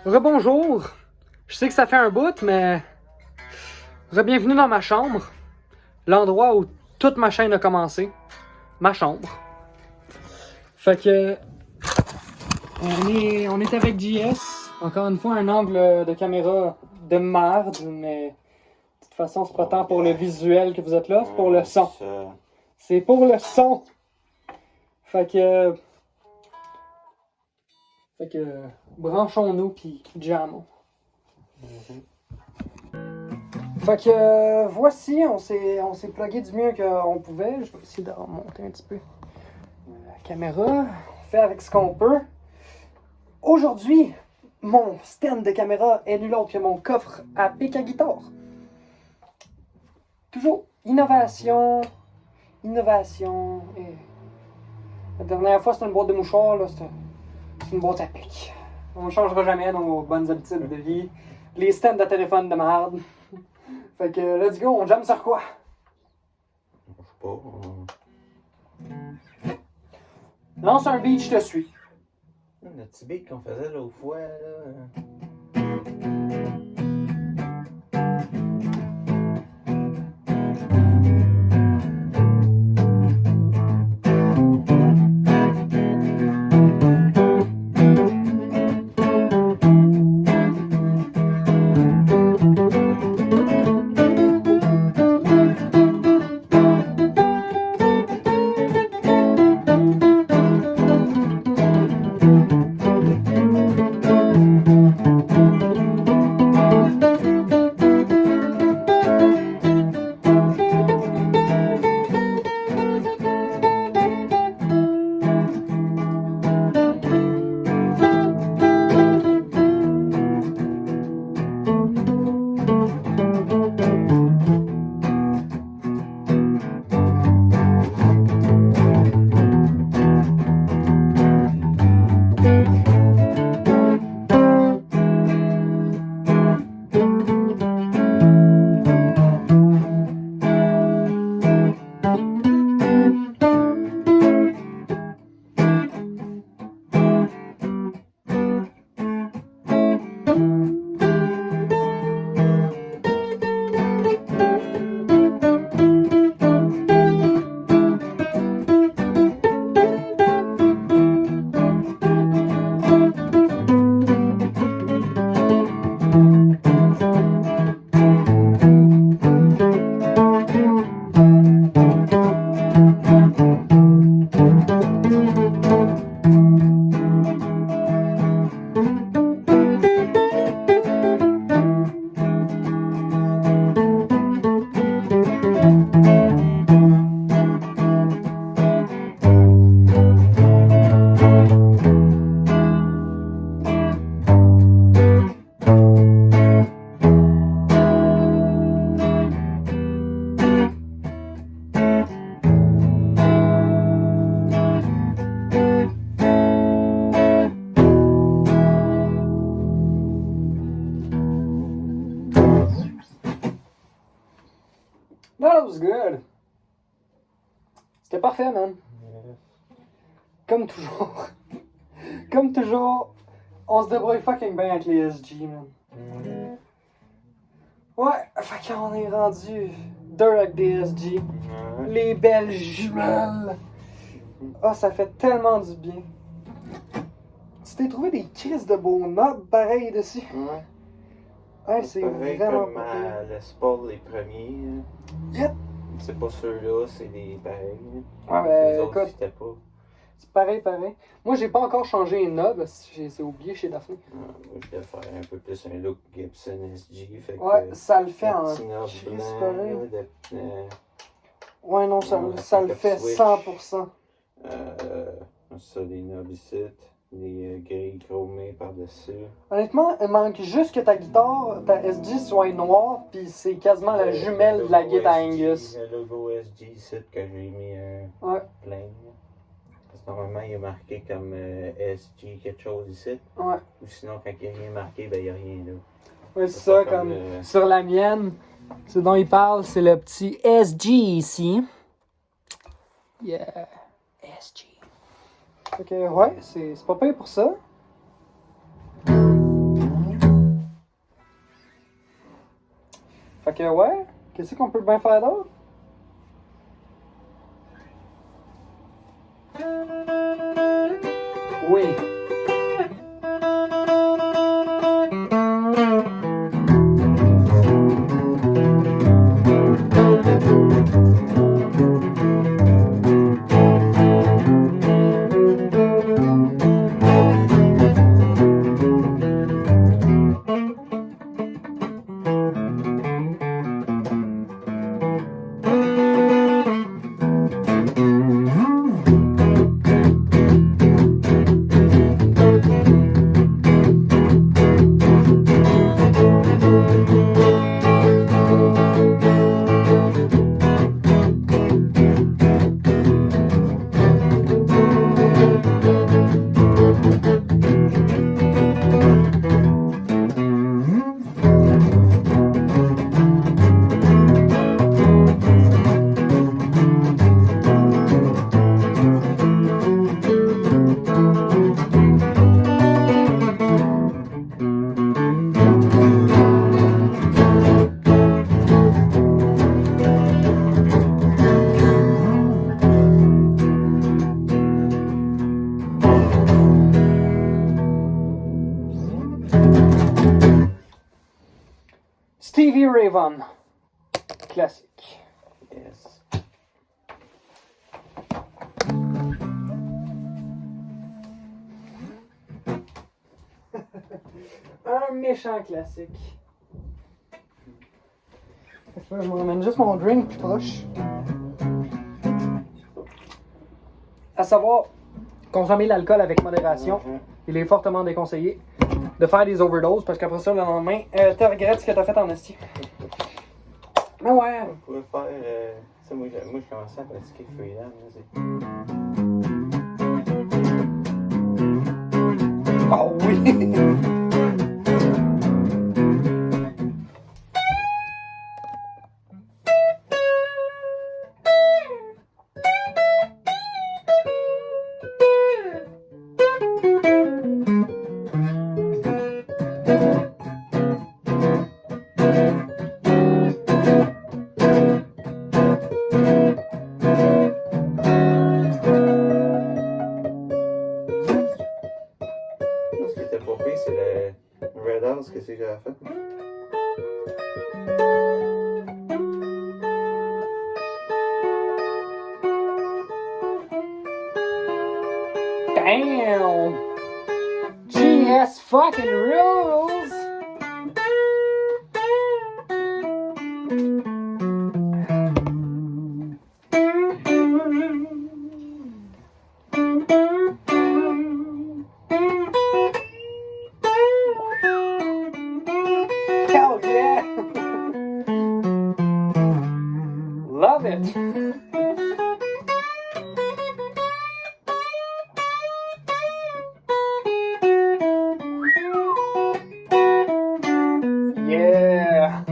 Rebonjour. Je sais que ça fait un bout, mais bienvenue dans ma chambre. L'endroit où toute ma chaîne a commencé. Ma chambre. Fait que on est avec JS. Encore une fois, un angle de caméra de merde, mais de toute façon, c'est pas tant pour le visuel que vous êtes là, c'est pour le son. C'est pour le son. Fait que branchons-nous puis jammons. Fait que voici, on s'est plugué du mieux qu'on pouvait. Je vais essayer de remonter un petit peu la caméra. On fait avec ce qu'on peut. Aujourd'hui, mon stand de caméra est nul autre que mon coffre à pic à guitare. Toujours innovation. Et la dernière fois, c'était une boîte de mouchoirs, là, c'est une boîte à pic. On ne changera jamais nos bonnes habitudes de vie. Les stands de téléphone de merde. Fait que, let's go, on jamme sur quoi? Je sais pas. Lance un beat, je te suis. Le petit beat qu'on faisait l'autre fois, là. That was good. C'était parfait, man. Comme toujours. Comme toujours, on se débrouille fucking bien avec les SG, man. Ouais, fait qu'on est rendu deux avec des SG. Les belles jumelles. Ah, ça fait tellement du bien. Tu t'es trouvé des crises de beaux notes pareil dessus. Ouais. Ouais, c'est pareil vraiment comme pas pire. Les sports, les premiers. Yep. C'est pas ceux-là, c'est des pareils. Ouais, ben, Les autres, écoute. c'était pas. C'est pareil. Moi, j'ai pas encore changé les knobs, parce que j'ai oublié chez Daphné. Moi, je vais faire un peu plus un look Gibson SG. Fait Ouais, que, ça le fait en petit knob crise blanc, pareil. Ouais, non, ça le quelques fait switch. 100%. Ça, des knobs ici, des grilles chromées par-dessus. Honnêtement, il manque juste que ta guitare, ta SG soit noire, puis c'est quasiment la jumelle de la guitare Angus. Le logo SG ici que j'ai mis Ouais. plein. Parce que normalement, il est marqué comme SG quelque chose ici. Ouais. Ou sinon, quand il n'y a rien marqué, ben il n'y a rien là. Ouais, c'est ça, pas comme sur la mienne. Ce dont il parle, c'est le petit SG ici. Yeah, SG. Fait que, ouais, c'est pas pire pour ça. Fait que ouais, qu'est-ce qu'on peut bien faire d'autre? Oui. Stevie Ray Vaughan. Classique. Yes. Un méchant classique. Là, je me ramène juste mon drink plus proche. À savoir, consommer l'alcool avec modération. Il est fortement déconseillé de faire des overdoses parce qu'après ça, le lendemain, tu regrettes ce que tu as fait en esti. Mais ouais. On pourrait faire. Ça, moi, je commençais à pratiquer freelance. Oh oui! Ce qui était pas pire, c'est le Red House que c'est que j'avais fait. Damn! GS fucking rules! Hell yeah! Love it! Yeah!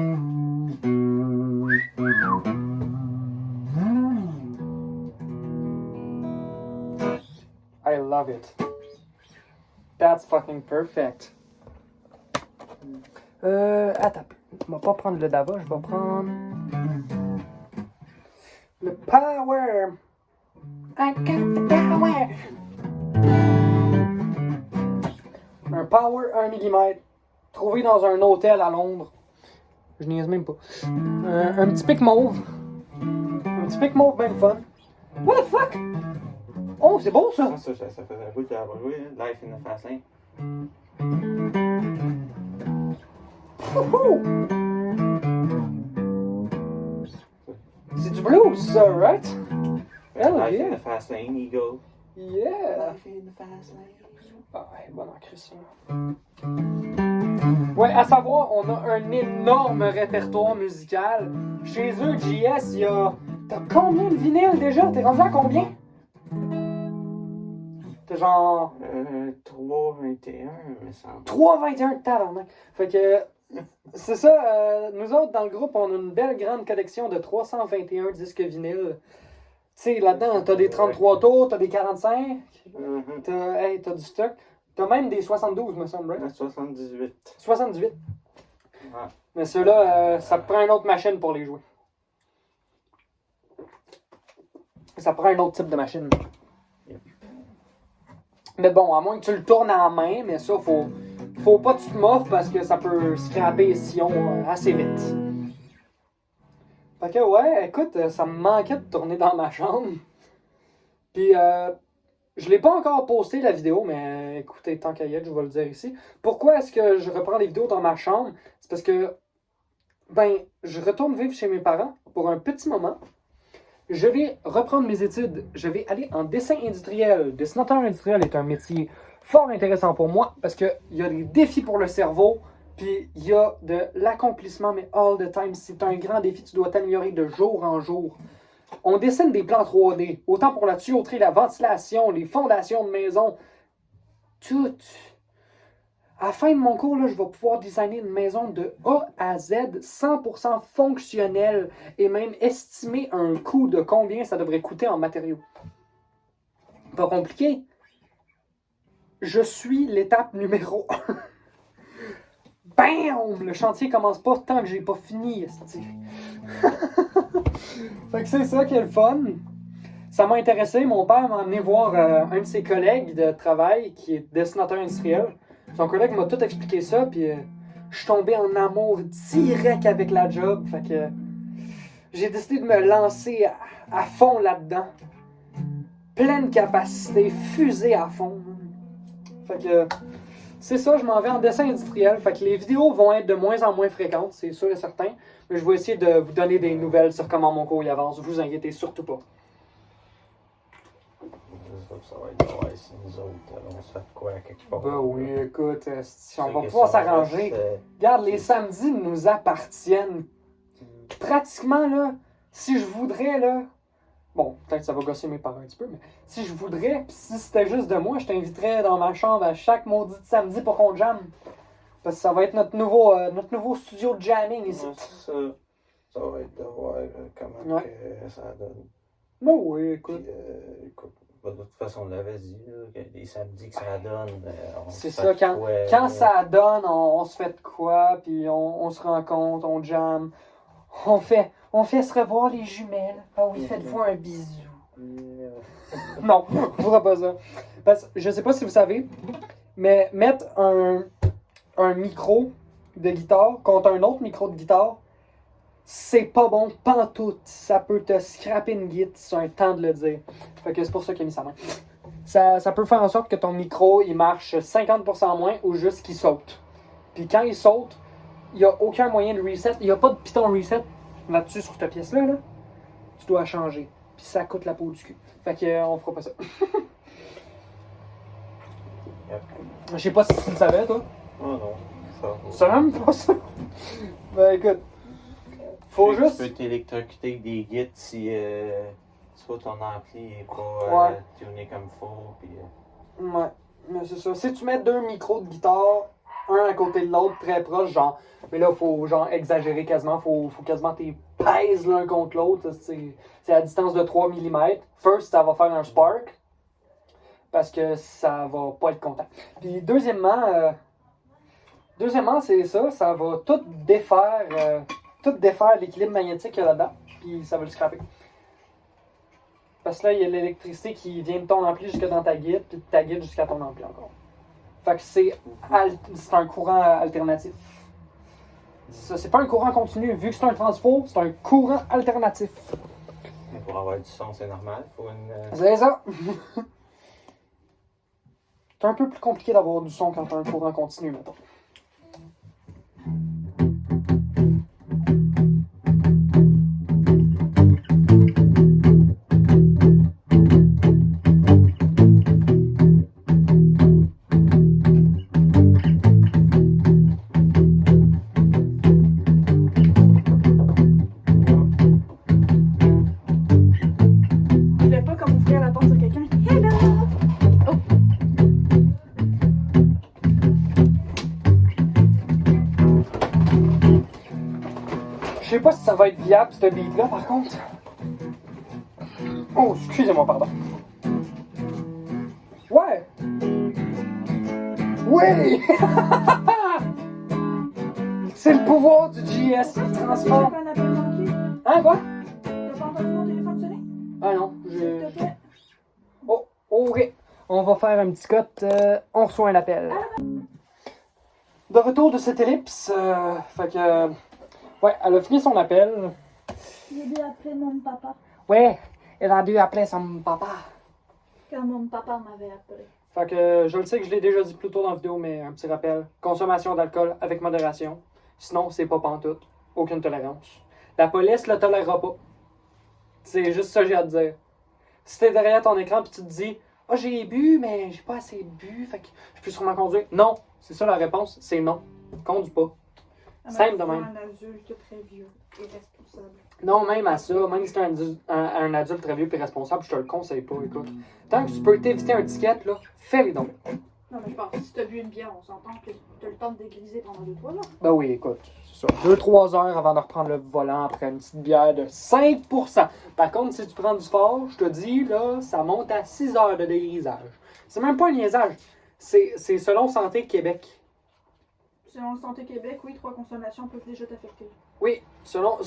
I love it. That's fucking perfect. Attends, je vais pas prendre le Dava, je vais prendre le Power. I got the power. Un Power 1 mm trouvé dans un hôtel à Londres. Je niaise même pas. Un petit pic mauve. Un petit pic mauve bien fun. What the fuck? Oh, c'est beau ça! Ça faisait un bout que j'avais pas joué, hein. Life in the Fast Lane. Wouhou! C'est du blues, ça, right? Hell Life yeah! in the Fast Lane, Eagle. Yeah! Life in the Fast Lane. Ah, elle est bonne en Christ, ça. Ouais, à savoir, on a un énorme répertoire musical. Chez eux, JS, il y a... T'as combien de vinyles déjà? T'es rendu à combien? T'es genre... 3,21, me semble. 3,21 tabarnak. Fait que... C'est ça, nous autres, dans le groupe, on a une belle grande collection de 321 disques vinyles. Tu sais, là-dedans, t'as des 33 tours, t'as des 45, t'as du stock. T'as même des 72, me semble, right? 78. 78. Mais ceux-là, ça prend une autre machine pour les jouer. Ça prend un autre type de machine. Mais bon, à moins que tu le tournes en main, mais ça, faut pas que tu te moffes parce que ça peut scraper les sillons assez vite. Fait que ouais, écoute, ça me manquait de tourner dans ma chambre. Puis, je l'ai pas encore posté la vidéo, mais écoutez, tant qu'à y être, je vais le dire ici. Pourquoi est-ce que je reprends les vidéos dans ma chambre? C'est parce que, je retourne vivre chez mes parents pour un petit moment. Je vais reprendre mes études. Je vais aller en dessin industriel. Dessinateur industriel est un métier fort intéressant pour moi parce qu'il y a des défis pour le cerveau, puis il y a de l'accomplissement, mais all the time. C'est un grand défi. Tu dois t'améliorer de jour en jour. On dessine des plans 3D, autant pour la tuyauterie, la ventilation, les fondations de maison. Tout. À la fin de mon cours, là, je vais pouvoir designer une maison de A à Z, 100% fonctionnelle, et même estimer un coût de combien ça devrait coûter en matériaux. Pas compliqué. Je suis l'étape numéro 1. Bam! Le chantier commence pas tant que j'ai pas fini. Fait que c'est ça qui est le fun. Ça m'a intéressé. Mon père m'a emmené voir un de ses collègues de travail qui est dessinateur industriel. Son collègue m'a tout expliqué ça, puis je suis tombé en amour direct avec la job. Fait que j'ai décidé de me lancer à fond là-dedans. Pleine capacité, fusée à fond. Fait que c'est ça, je m'en vais en dessin industriel. Fait que les vidéos vont être de moins en moins fréquentes, c'est sûr et certain. Mais je vais essayer de vous donner des nouvelles sur comment mon cours y avance. Vous inquiétez surtout pas. Ça va être ouais, si nous autres, on se fait quoi quelque part. Ben oui, écoute, si on va pouvoir s'arranger. Regarde, les samedis nous appartiennent. Pratiquement, là, si je voudrais, là. Bon, peut-être que ça va gosser mes parents un petit peu, mais si je voudrais, pis si c'était juste de moi, je t'inviterais dans ma chambre à chaque maudit samedi pour qu'on jamme. Parce que ça va être notre nouveau studio de jamming ici. Ouais, ça va être de voir comment que ça donne. Ben oui, écoute. Puis, écoute. De toute façon, on l'avait dit, là, des samedis que ça donne. C'est ça, quand ça donne, on se fait de quoi, puis on se rencontre, on jamme. On fait se revoir les jumelles. Ah oui, faites-vous un bisou. Non, on ne fera pas ça. Parce que je sais pas si vous savez, mais mettre un micro de guitare contre un autre micro de guitare, c'est pas bon, pantoute. Ça peut te scraper une guitare, c'est un temps de le dire. Fait que c'est pour ça qu'il a mis sa main. Ça peut faire en sorte que ton micro, il marche 50% moins ou juste qu'il saute. Puis quand il saute, il n'y a aucun moyen de reset. Il n'y a pas de piton reset là-dessus sur cette pièce-là. Là. Tu dois changer. Puis ça coûte la peau du cul. Fait que on fera pas ça. Je sais pas si tu le savais, toi. Oh non, ça va. Ça même pas ça. Ben écoute. Faut juste. Tu peux t'électrocuter avec des guides si soit ton ampli n'est pas tuné comme il faut. Puis, Ouais, mais c'est ça. Si tu mets deux micros de guitare, un à côté de l'autre, très proche, genre. Mais là, faut genre exagérer quasiment. Faut quasiment t'es pèses l'un contre l'autre. C'est à distance de 3 mm. First, ça va faire un spark. Parce que ça va pas être content. Puis deuxièmement, c'est ça. Ça va tout défaire l'équilibre magnétique qu'il y a là-dedans. Puis ça va le scraper. Parce que là, il y a l'électricité qui vient de ton ampli jusque dans ta guide, puis de ta guide jusqu'à ton ampli encore. Fait que c'est un courant alternatif. Ça, c'est pas un courant continu. Vu que c'est un transfo, c'est un courant alternatif. Mais pour avoir du son, c'est normal. Faut une. C'est ça! C'est un peu plus compliqué d'avoir du son quand t'as un courant continu, mettons. Je sais pas si ça va être viable, ce beat-là, par contre. Oh, excusez-moi, pardon. Ouais! Oui! C'est le pouvoir du JS, il J'ai transforme. un appel manqué. Hein, quoi? T'as pas entendu mon téléphone sonner? Ah non, S'il te plaît. Oh, ok. On va faire un petit cut. On reçoit un appel. De retour de cette ellipse, fait que... ouais, elle a fini son appel. J'ai dû appeler mon papa. Ouais, elle a dû appeler son papa. Quand mon papa m'avait appelé. Fait que je le sais que je l'ai déjà dit plus tôt dans la vidéo, mais un petit rappel. Consommation d'alcool avec modération. Sinon, c'est pas pantoute. Aucune tolérance. La police le tolérera pas. C'est juste ça que j'ai à te dire. Si t'es derrière ton écran pis tu te dis « Ah, j'ai bu, mais j'ai pas assez bu, fait que je peux sûrement conduire. » Non, c'est ça la réponse, c'est non. Conduis pas. Simple de même. Un adulte très vieux et responsable. Non, même à ça, même si t'es un adulte très vieux et responsable, je te le conseille pas, écoute. Tant que tu peux t'éviter un ticket, là, fais-les donc. Non, mais je pense que si t'as bu une bière, on s'entend que t'as le temps de dégriser pendant 2-3 heures. Ben oui, écoute, c'est ça. 2-3 heures avant de reprendre le volant après une petite bière de 5%. Par contre, si tu prends du sport, je te dis, là, ça monte à 6 heures de dégrisage. C'est même pas un niaisage. C'est selon Santé Québec. Selon Santé Québec, oui, 3 consommations peuvent déjà t'affecter. Oui, selon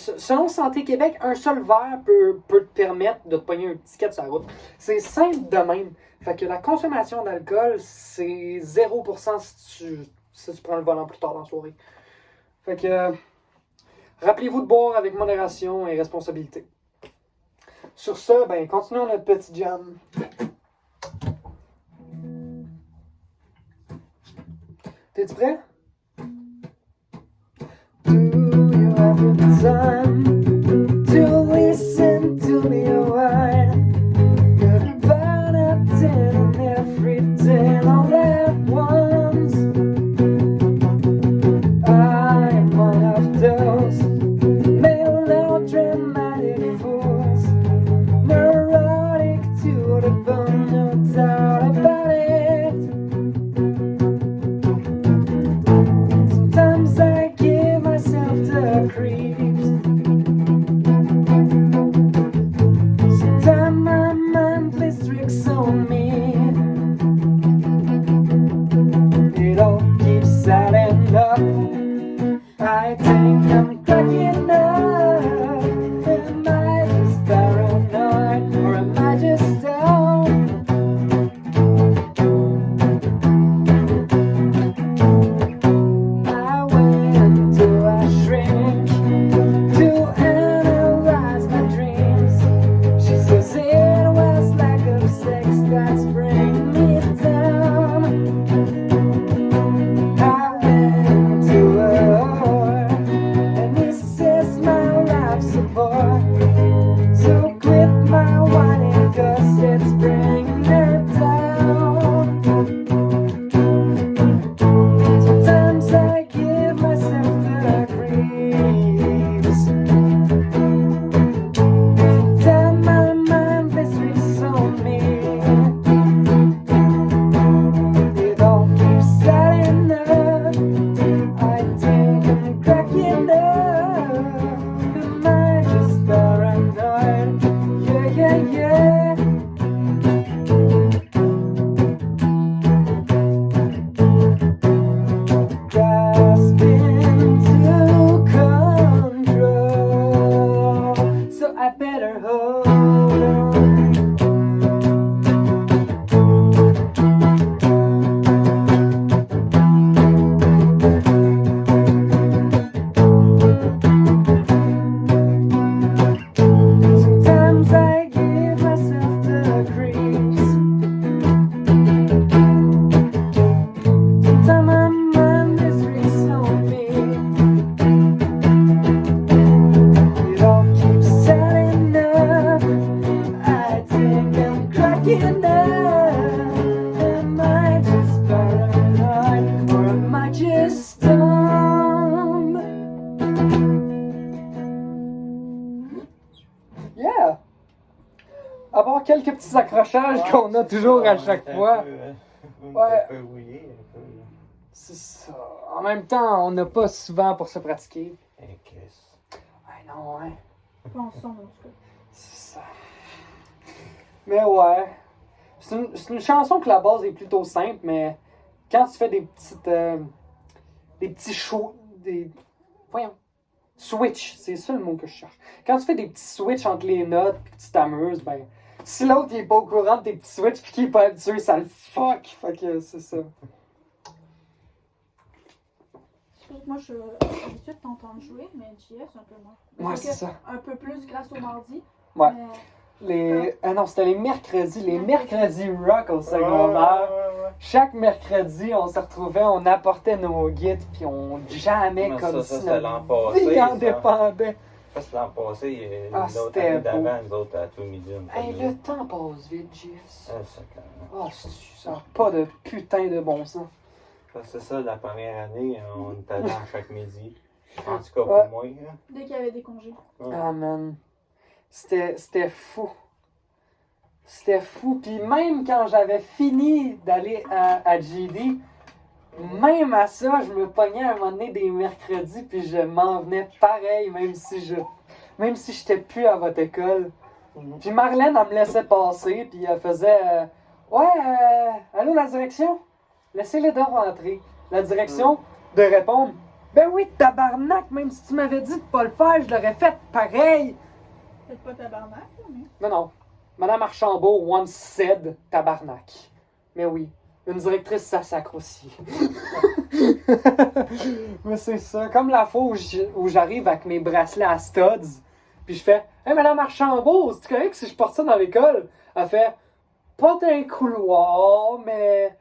Santé Québec, un seul verre peut te permettre de te pogner un ticket sur la route. C'est simple de même. Fait que la consommation d'alcool, c'est 0% si tu prends le volant plus tard dans la soirée. Fait que, rappelez-vous de boire avec modération et responsabilité. Sur ce, ben, continuons notre petit jam. T'es-tu prêt? Do you have the time to listen to the word? You're about attending every day all at once. I am one of those melodramatic fools, neurotic to the bone, no doubt about it. Sometimes I give myself the creeps. Sometimes my mind plays tricks on me. It all keeps adding up. I think I'm cracking up. Am I just paranoid or am I just stoned? I went to a shrink to analyze my dreams. She says it was lack of sex that's bringing me down. I went to a whore and he says my life's a bore. So quit my whining 'cause it's bringing her down. Sometimes I give myself the creeps. Sometimes my mind plays tricks on me. It all keeps adding up. I think I'm cracking up. Am I just paranoid? Yeah, yeah, yeah. Grasping to control, so I better hold on. Sometimes I give myself the creeps. Sometimes my mind is tricks on me. It all keeps adding up. I think I'm cracking up. Am I just paranoid or am I just dumb? Yeah! À part quelques petits accrochages qu'on a toujours à chaque fois. Ouais. Un peu rouillé, un peu. C'est ça. En même temps, on n'a pas souvent pour se pratiquer. Un kiss. Ah non, ouais. Pensons, en tout cas. C'est ça. Mais ouais. C'est une chanson que la base est plutôt simple, mais quand tu fais des petites. Des petits shows. Voyons. Switch, c'est ça le mot que je cherche. Quand tu fais des petits switches entre les notes puis que tu t'amuses, ben, si l'autre il est pas au courant de tes petits switches puis qu'il est pas habitué, ça le fuck. Fait que c'est ça. Moi, je suis habituée de t'entendre jouer, mais JS, un peu moins. Ouais, Donc, c'est ça. Un peu plus grâce au mardi. Ouais. Mais Ah non, c'était les mercredis rock au secondaire. Chaque mercredi, on se retrouvait, on apportait nos guides, puis on jamais Mais comme ça, si c'est l'an passé, vie en ça. dépendait. Ça, c'est l'an passé, Ah, l'autre c'était année beau. d'avant, nous autres, à tout midi. on Hey, faisait- le temps passe vite, JS. Ah, ça, quand même. Ah, ça n'a pas de putain de bon sens. Ça, c'est ça, la première année, on était allés à chaque midi. En tout cas, Ouais. pour moi. Hein. dès qu'il y avait des congés. Ouais. Ah, man. C'était fou. C'était fou. Puis même quand j'avais fini d'aller à GD, même à ça, je me pognais à un moment donné des mercredis, puis je m'en venais pareil, même si j'étais plus à votre école. Puis Marlène, elle me laissait passer, puis elle faisait ouais, allô la direction? Laissez-les deux rentrer. La direction de répondre ben oui, tabarnak, même si tu m'avais dit de pas le faire, je l'aurais fait pareil. Peut-être pas tabarnak, là, mais. Non, non. Madame Archambault once said tabarnak. Mais oui, une directrice, ça sacre aussi. Mais c'est ça. Comme la fois où j'arrive avec mes bracelets à studs, puis je fais hey, Madame Archambault, c'est correct si je porte ça dans l'école? Elle fait pas d'un couloir, mais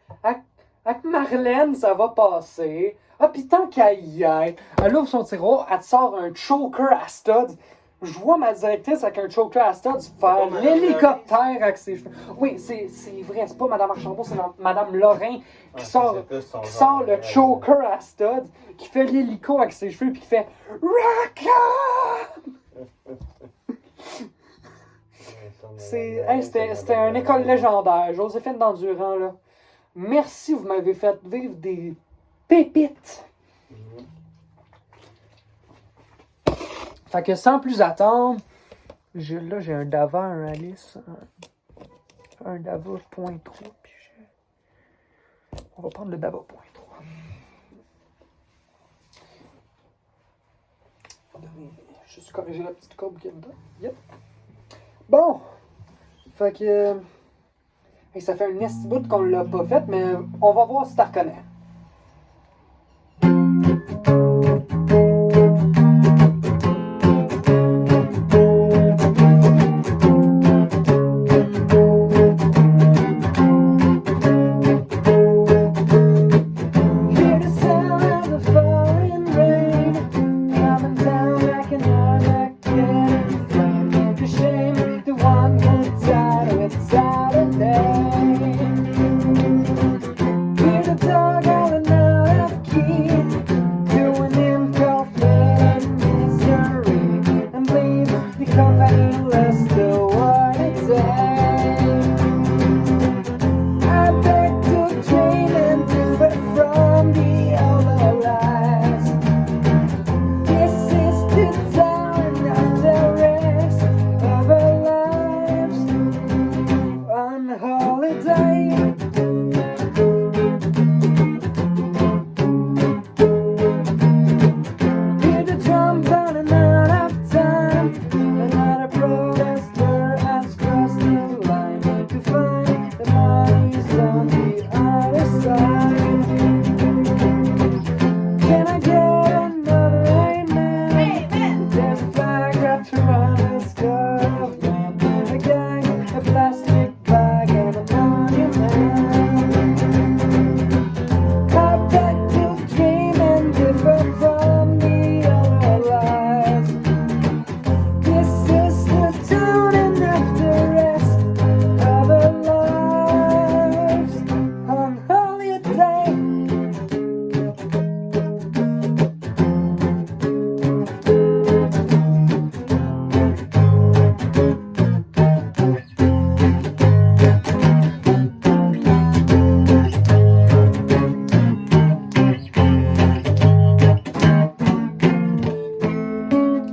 avec Marlène, ça va passer. Ah, pis tant qu'à y être, elle ouvre son tiroir, elle te sort un choker à studs. Je vois ma directrice avec un choker à studs faire pas Madame l'hélicoptère avec ses cheveux. Oui, c'est vrai, c'est pas Madame Archambault, c'est Madame Lorrain qui sort le choker à studs, qui fait l'hélico avec ses cheveux, puis qui fait Rock on! C'était une école légendaire, Joséphine d'Endurant, là. Merci, vous m'avez fait vivre des pépites. Fait que sans plus attendre, là j'ai un Dava, un Alice, un Dava .3, puis on va prendre le Dava .3. Juste corriger la petite courbe qu'il y a dedans. Yep. Bon. Fait que... hey, ça fait un esti bout qu'on l'a pas fait, mais on va voir si t'as reconnais.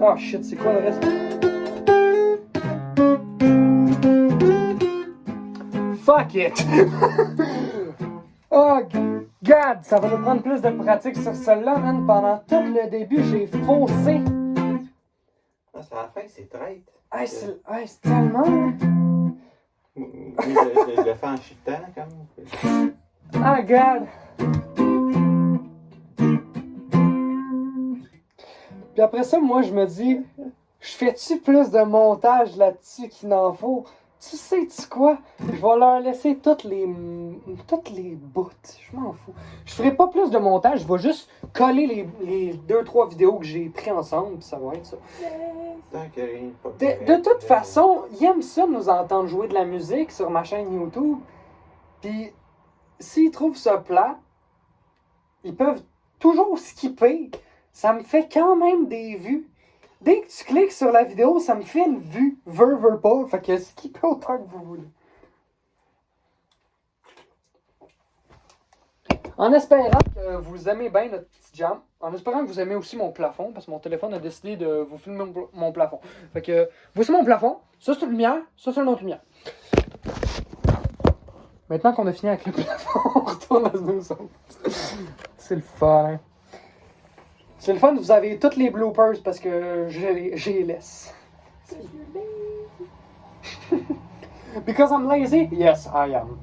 Oh shit, c'est quoi le reste? Fuck it! Oh, god God, ça va nous prendre plus de pratique sur celle-là, man. Pendant tout le début, j'ai faussé. Ah, c'est à la fin, c'est traite. Hey, c'est tellement... Je le fais en shiftant, comme. Ah, God. Puis après ça, moi, je me dis, je fais-tu plus de montage là-dessus qu'il n'en faut? Tu sais-tu quoi? Je vais leur laisser toutes les bouts. Je m'en fous. Je ferai pas plus de montage. Je vais juste coller les 2-3 vidéos que j'ai pris ensemble. Puis ça va être ça. Tant que rien n'est pas De toute façon, ils aiment ça nous entendre jouer de la musique sur ma chaîne YouTube. Puis s'ils trouvent ça plat, ils peuvent toujours skipper. Ça me fait quand même des vues. Dès que tu cliques sur la vidéo, ça me fait une vue. Veut pas. Fait que skippez autant que vous voulez. En espérant que vous aimez bien notre petit jam. En espérant que vous aimez aussi mon plafond. Parce que mon téléphone a décidé de vous filmer mon plafond. Fait que voici mon plafond. Ça c'est une lumière. Ça c'est une autre lumière. Maintenant qu'on a fini avec le plafond, on retourne à nous autres. C'est le fun, hein? C'est le fun, vous avez toutes les bloopers parce que j'ai laisse. Because I'm lazy? Yes, I am.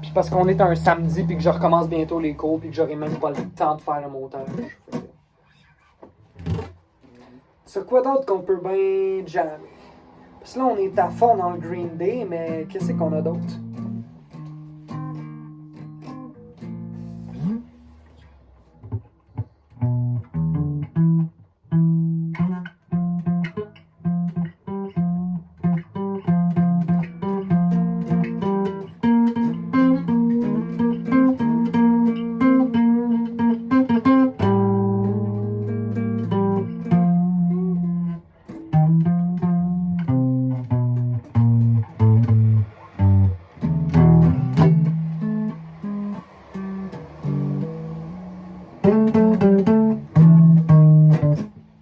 Puis parce qu'on est un samedi puis que je recommence bientôt les cours puis que j'aurai même pas le temps de faire le montage. Sur quoi d'autre qu'on peut bien jammer? Parce que là, on est à fond dans le Green Day, mais qu'est-ce qu'on a d'autre?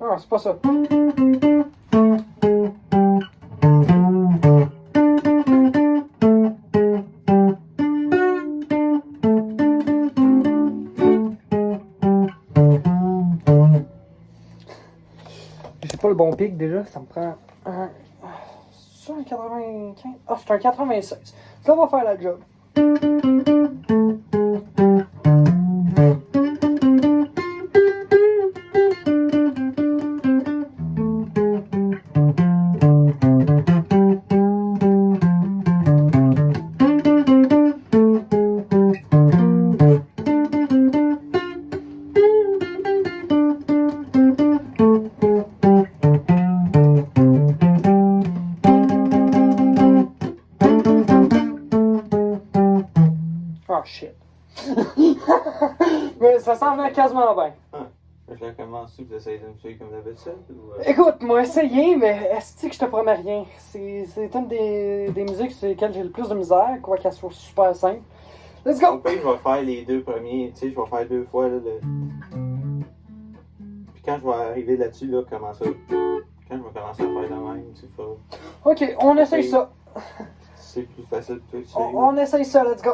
Ah, c'est pas ça. J'ai pas le bon pic déjà, ça me prend un... C'est un 95? Ah, c'est un 96. Ça va faire la job. Oh shit. Mais ça s'en va quasiment bien. Je la commence tu essaies de me suivre comme d'habitude ou Écoute, moi essayé, mais est-ce que je te promets rien? C'est une des musiques sur lesquelles j'ai le plus de misère, quoi qu'elle soit super simple. Let's Au go! pire, je vais faire les deux premiers, tu sais, je vais faire 2 fois là, Puis quand je vais arriver là-dessus, là, comment ça. Quand je vais commencer à faire de même, tu feras. Ok, on essaye ça. C'est plus facile que toi, tu sais. On essaye ça, let's go!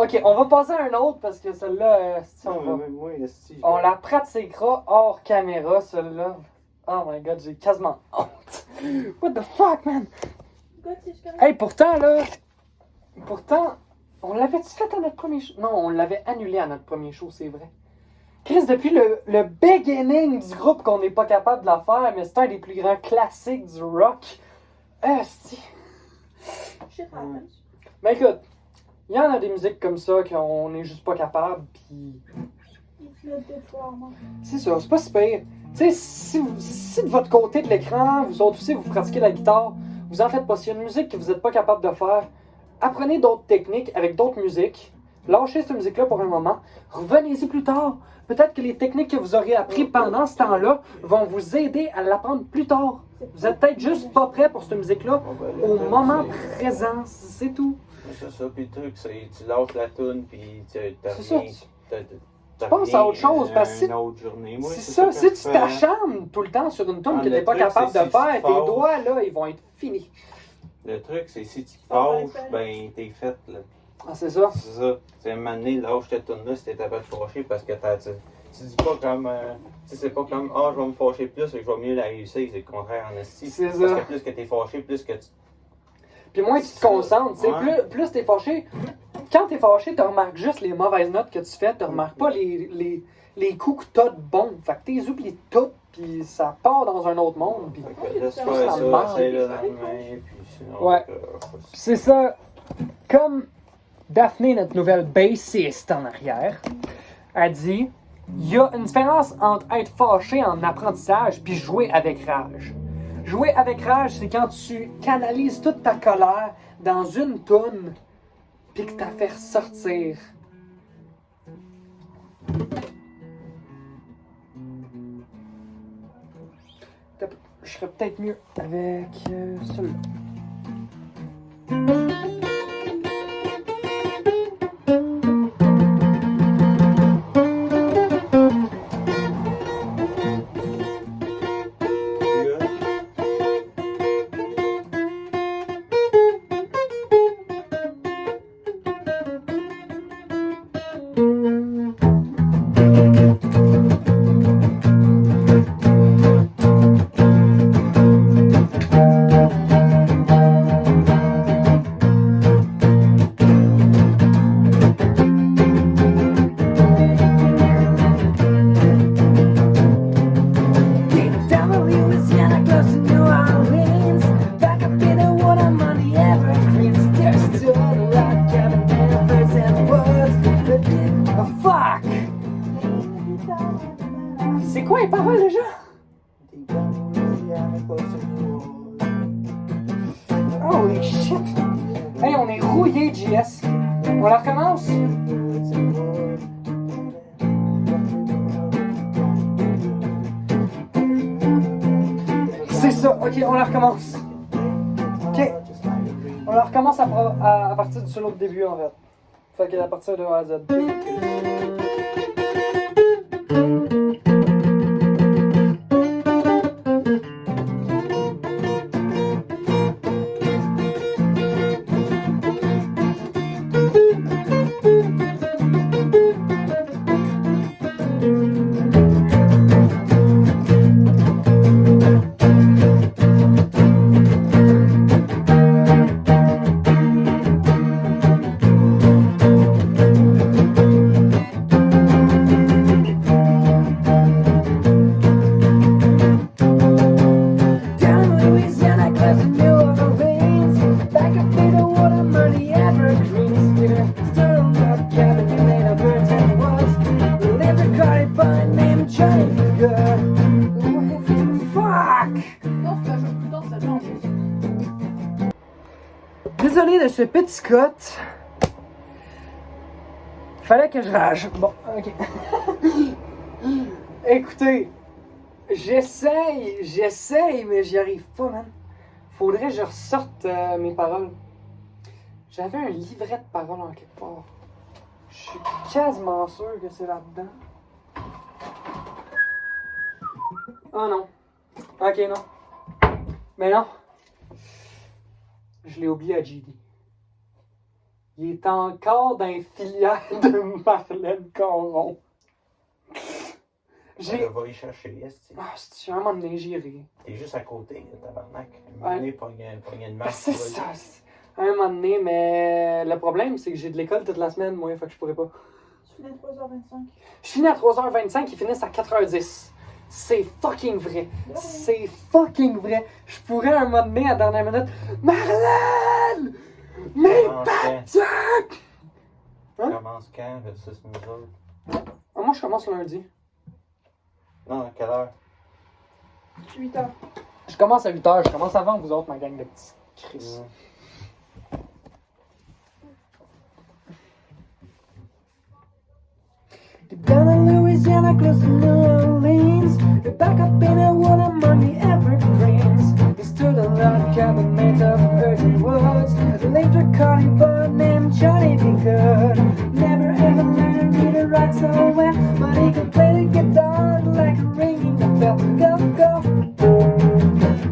Ok, on va passer à un autre parce que celle-là, on la pratiquera hors caméra, celle-là. Oh my god, j'ai quasiment honte. What the fuck, man? Hey, pourtant, là. Pourtant, on l'avait-tu fait à notre premier show? Non, on l'avait annulé à notre premier show, c'est vrai. Chris, depuis le beginning du groupe qu'on n'est pas capable de la faire, mais c'est un des plus grands classiques du rock. Si. Mais écoute, il y en a des musiques comme ça qu'on n'est juste pas capable, pis. C'est ça, c'est pas si pire. Tu sais, si de votre côté de l'écran, vous autres aussi, vous pratiquez la guitare, vous en faites pas. S'il y a une musique que vous n'êtes pas capable de faire, apprenez d'autres techniques avec d'autres musiques. Lâchez cette musique-là pour un moment. Revenez-y plus tard. Peut-être que les techniques que vous aurez apprises pendant ce temps-là vont vous aider à l'apprendre plus tard. Vous êtes peut-être juste pas prêt pour cette musique-là au moment présent. C'est tout. C'est ça, puis le truc, c'est tu lâches la toune, puis t'as C'est ça. rien. Tu penses à autre chose, parce que si, une autre journée. Moi, c'est ça, si tu fais. t'acharnes tout le temps sur une toune Ah, que le t'es pas truc, capable c'est de si faire, tu tes fâches. doigts, là, ils vont être finis. Le truc, c'est si tu te Ah, fâches, ben t'es fait, là. Ah, c'est ça. C'est ça. C'est un moment donné, lâche cette toune-là si t'es pas fâché parce que tu dis pas comme. Tu sais, c'est pas comme, je vais me fâcher plus et je vais mieux la réussir. C'est le contraire en esti. C'est Parce ça. que plus que t'es fâché, plus que tu. Puis moins tu te concentres, tu sais, Ouais. plus t'es fâché. Quand t'es fâché, tu remarques juste les mauvaises notes que tu fais, tu remarques pas les coups que t'as de bons. Fait que t'es oublié toutes, puis ça part dans un autre monde. Puis Fait que laisse ça faire me ça, marche. essaye-le le lendemain, puis sinon. Ouais. c'est ça, comme Daphné, notre nouvelle bassiste en arrière, a dit, il y a une différence entre être fâché en apprentissage puis jouer avec rage. Jouer avec rage, c'est quand tu canalises toute ta colère dans une toune puis que t'as fait ressortir. Je serais peut-être mieux avec celui-là. Down to Louisiana, close to New Orleans. Back up in the water, money evergreens. There's still a rock cabin and birds and woods. Oh fuck! C'est quoi les paroles déjà? Holy shit! Hey, on est rouillé, JS. On la recommence? C'est ça, ok, on la recommence. Ok, on la recommence à partir du solo de début en fait. Fait que à partir de A à Z. Down in Louisiana, close to New Orleans. Back up in the water, money evergreens. There's still a rock cabin made of birds and woods. We live in Cardi by named Johnny Good. Fuck! Non, c'est un jeu plus dense, ça en plus. Désolé de ce petit cut. Fallait que je rage. Bon, ok. Écoutez, j'essaye, mais j'y arrive pas, man. Faudrait que je ressorte mes paroles. J'avais un livret de paroles en quelque part. Je suis quasiment sûr que c'est là-dedans. Oh non. Ok, non. Mais non. Je l'ai oublié à GD. Il est encore dans les filières de Marlène Caron. On va y chercher, est-ce que Ah, c'est un moment donné, j'irai. t'es juste à côté, tabarnak. Ouais. Pogne une Ben, marche. c'est ça. Un moment donné, mais le problème, c'est que j'ai de l'école toute la semaine, moi, fait que je pourrais pas. Tu finis à 3h25. Je finis à 3h25, ils finissent à 4h10. C'est fucking vrai. C'est fucking vrai. Je pourrais un moment donné, à la dernière minute, Marlène! Mais Patrick! Hein? Commence quand versus nous autres? Ah, moi, je commence lundi. Non, à quelle heure? 8h. Je commence à 8h. Je commence avant vous autres, ma gang de petits Chris. Deep down in Louisiana, close to New Orleans. We're back up in a wood among the evergreens. We stood a log cabin made of virgin woods. The later Cardi bird named Johnny B. Good. Never ever learned to read or write so well, but he could play the guitar like a ringing a bell. Go, go,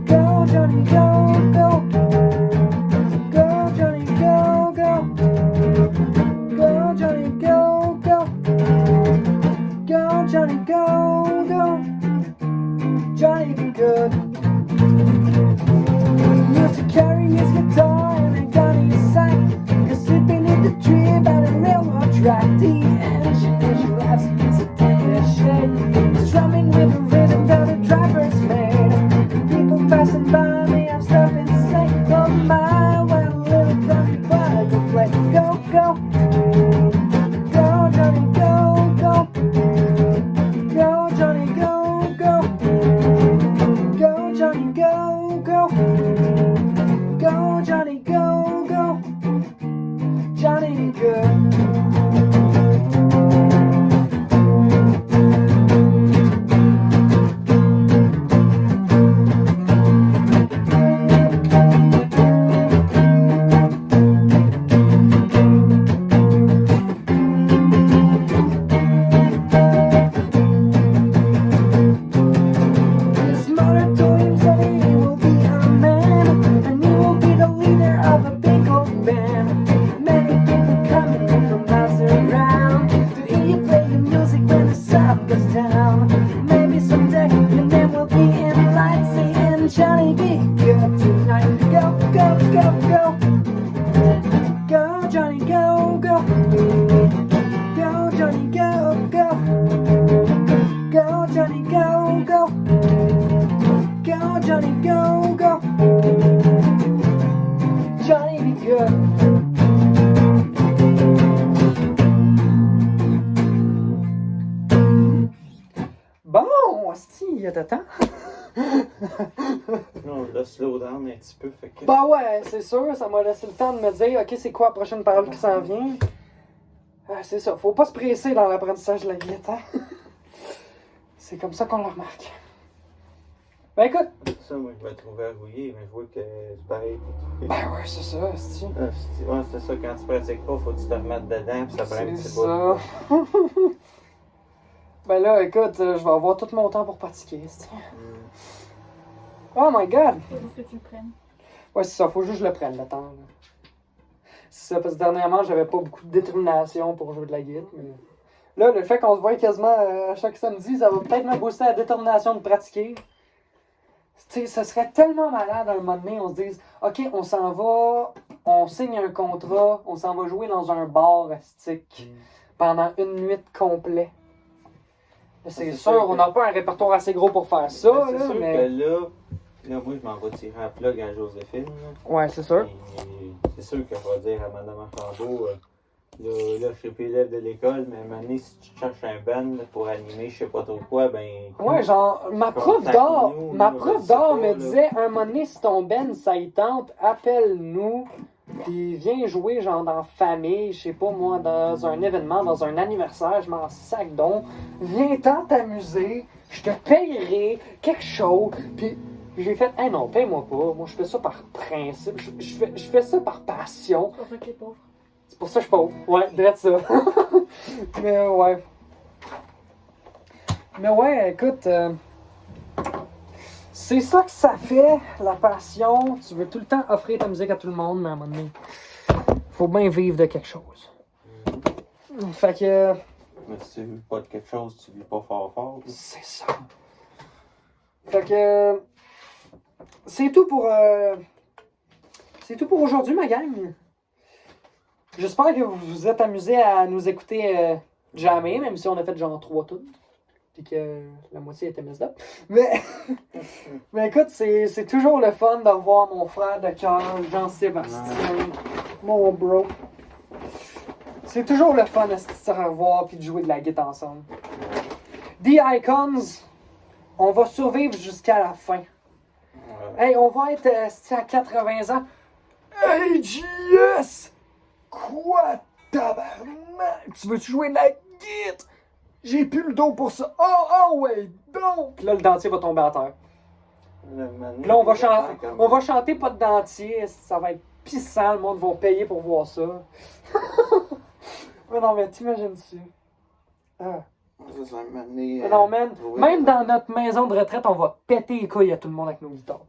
go, Johnny, go, go. Go, Johnny, go, go. Go, Johnny, go, go. Go, Johnny, go, go. Johnny be good. He used to carry his guitar and a gun in his side. Cause sleeping in the tree by the railroad track. And she laughs, it's a tender shade. Strumming with the rhythm that the driver's made. People passing by me, I'm stopping to say, oh my, what a little country boy I could play. Go, go. Go, Johnny, go, go. Go, Johnny, go, go. Go, Johnny, go, go. Go, Johnny, go, go. Johnny be good. His mother told him that he will be a man, and he will be the leader of a big old band. Many people coming in from miles around to hear you play the music when the sun goes down. Maybe someday your name will be in lights saying Johnny be good tonight. Go, go, go, go. Go, Johnny, go, go. Go, Johnny, go, go. Go, Johnny, go, go. Go, Johnny, go, go. Johnny be good. Bon, hostie, il y a de temps. Non, là, slow down un petit peu. Fait que... Bah ouais, c'est sûr, ça m'a laissé le temps de me dire, ok, c'est quoi la prochaine parole qui s'en vient. Ah, c'est ça, faut pas se presser dans l'apprentissage de la guitare. C'est comme ça qu'on le remarque. Ben écoute. Ça, moi, je me trouvais rouillé, mais je vois que c'est pareil pour toi. Ben ouais, c'est ça, c'est Ouais, c'est ça, quand tu pratiques pas, faut que tu te remettes dedans, puis ça prend un C'est petit ça. bout. Ben là, écoute, je vais avoir tout mon temps pour pratiquer, c'est. Oh my god! Faut juste que tu le prennes. Ouais, c'est ça, faut juste que je le prenne le temps. Là. C'est ça, parce que dernièrement, j'avais pas beaucoup de détermination pour jouer de la guitare, mais. Là, le fait qu'on se voit quasiment à chaque samedi, ça va peut-être me booster la détermination de pratiquer. Tu sais, ce serait tellement malade à un moment donné, on se dise, ok, on s'en va, on signe un contrat, on s'en va jouer dans un bar astique pendant une nuit complète. Là, c'est C'est sûr, sûr on que- n'a pas un répertoire assez gros pour faire ça, Ben, c'est là, sûr mais. que là, moi, je m'en vais tirer un plug à Joséphine. Là. Ouais, c'est sûr. Et c'est sûr que je vais dire à Mme Archambault, là, je suis plus élève de l'école, mais maintenant, si tu cherches un band pour animer, je sais pas trop quoi, ben. Ouais, genre, ma prof d'art me là. disait, un moment donné, si ton Ben, ça y tente, appelle-nous, puis viens jouer, genre, dans famille, je sais pas moi, dans un événement, dans un anniversaire, je m'en sac donc, viens-t'en t'amuser, je te payerai quelque chose, puis j'ai fait, hey non, paye-moi pas, moi je fais ça par principe, je fais ça par passion, C'est pour ça que les pauvres. c'est pour ça que je suis pauvre. Ouais, direct ça. Mais ouais. Mais ouais, écoute, c'est ça que ça fait, la passion. Tu veux tout le temps offrir ta musique à tout le monde, mais à un moment donné, Faut bien vivre de quelque chose. Fait que... Mais si tu vis pas de quelque chose, tu vis pas fort. C'est ça. Fait que... C'est tout pour aujourd'hui, ma gang. J'espère que vous vous êtes amusés à nous écouter jammer, même si on a fait genre 3 tunes. Puis que la moitié était messed up. Mais écoute, c'est toujours le fun de revoir mon frère de cœur, Jean-Sébastien, mon bro. C'est toujours le fun de se revoir puis de jouer de la guitare ensemble. The Icons, on va survivre jusqu'à la fin. Hey, on va être à 80 ans. Hey, JS! Quoi, tabarnak? Tu veux-tu jouer de la guitare? J'ai plus le dos pour ça. Oh, ouais, donc! Puis là, le dentier va tomber à terre. Puis là, on va chanter pas de dentier. Ça va être pissant. Le monde va payer pour voir ça. Mais non, mais t'imagines-tu? Ah. Non, man. Même dans notre maison de retraite, on va péter les couilles à tout le monde avec nos guitares.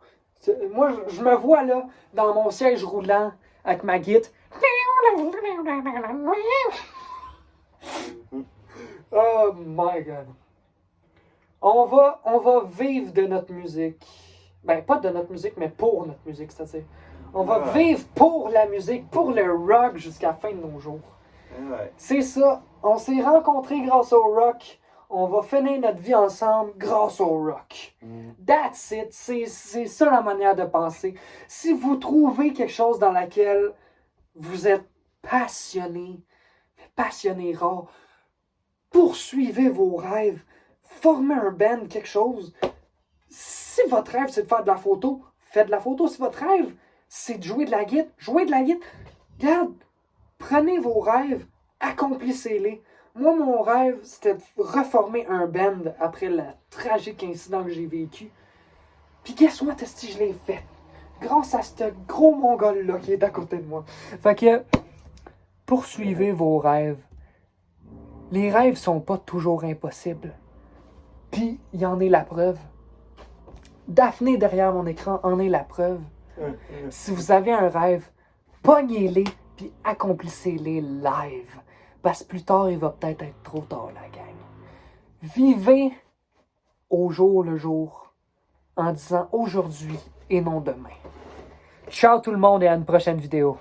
Moi, je me vois là, dans mon siège roulant, avec ma guitare. Oh my god. On va vivre de notre musique. Ben, pas de notre musique, mais pour notre musique, c'est-à-dire. On va vivre pour la musique, pour le rock jusqu'à la fin de nos jours. C'est ça. On s'est rencontrés grâce au rock. On va finir notre vie ensemble grâce au rock. That's it. C'est ça la manière de penser. Si vous trouvez quelque chose dans laquelle vous êtes passionné rare, poursuivez vos rêves. Formez un band, quelque chose. Si votre rêve, c'est de faire de la photo, faites de la photo. Si votre rêve, c'est de jouer de la guitare, jouez de la guitare. Regarde, prenez vos rêves, accomplissez-les. Moi, mon rêve, c'était de reformer un band après le tragique incident que j'ai vécu. Puis guess what, si je l'ai fait? Grâce à ce gros mongol-là qui est à côté de moi. Fait que, poursuivez vos rêves. Les rêves sont pas toujours impossibles. Puis, il y en est la preuve. Daphné, derrière mon écran, en est la preuve. Si vous avez un rêve, pognez-les, puis accomplissez-les live. Parce que plus tard, il va peut-être être trop tard, la gang. Vivez au jour le jour, en disant aujourd'hui et non demain. Ciao tout le monde et à une prochaine vidéo.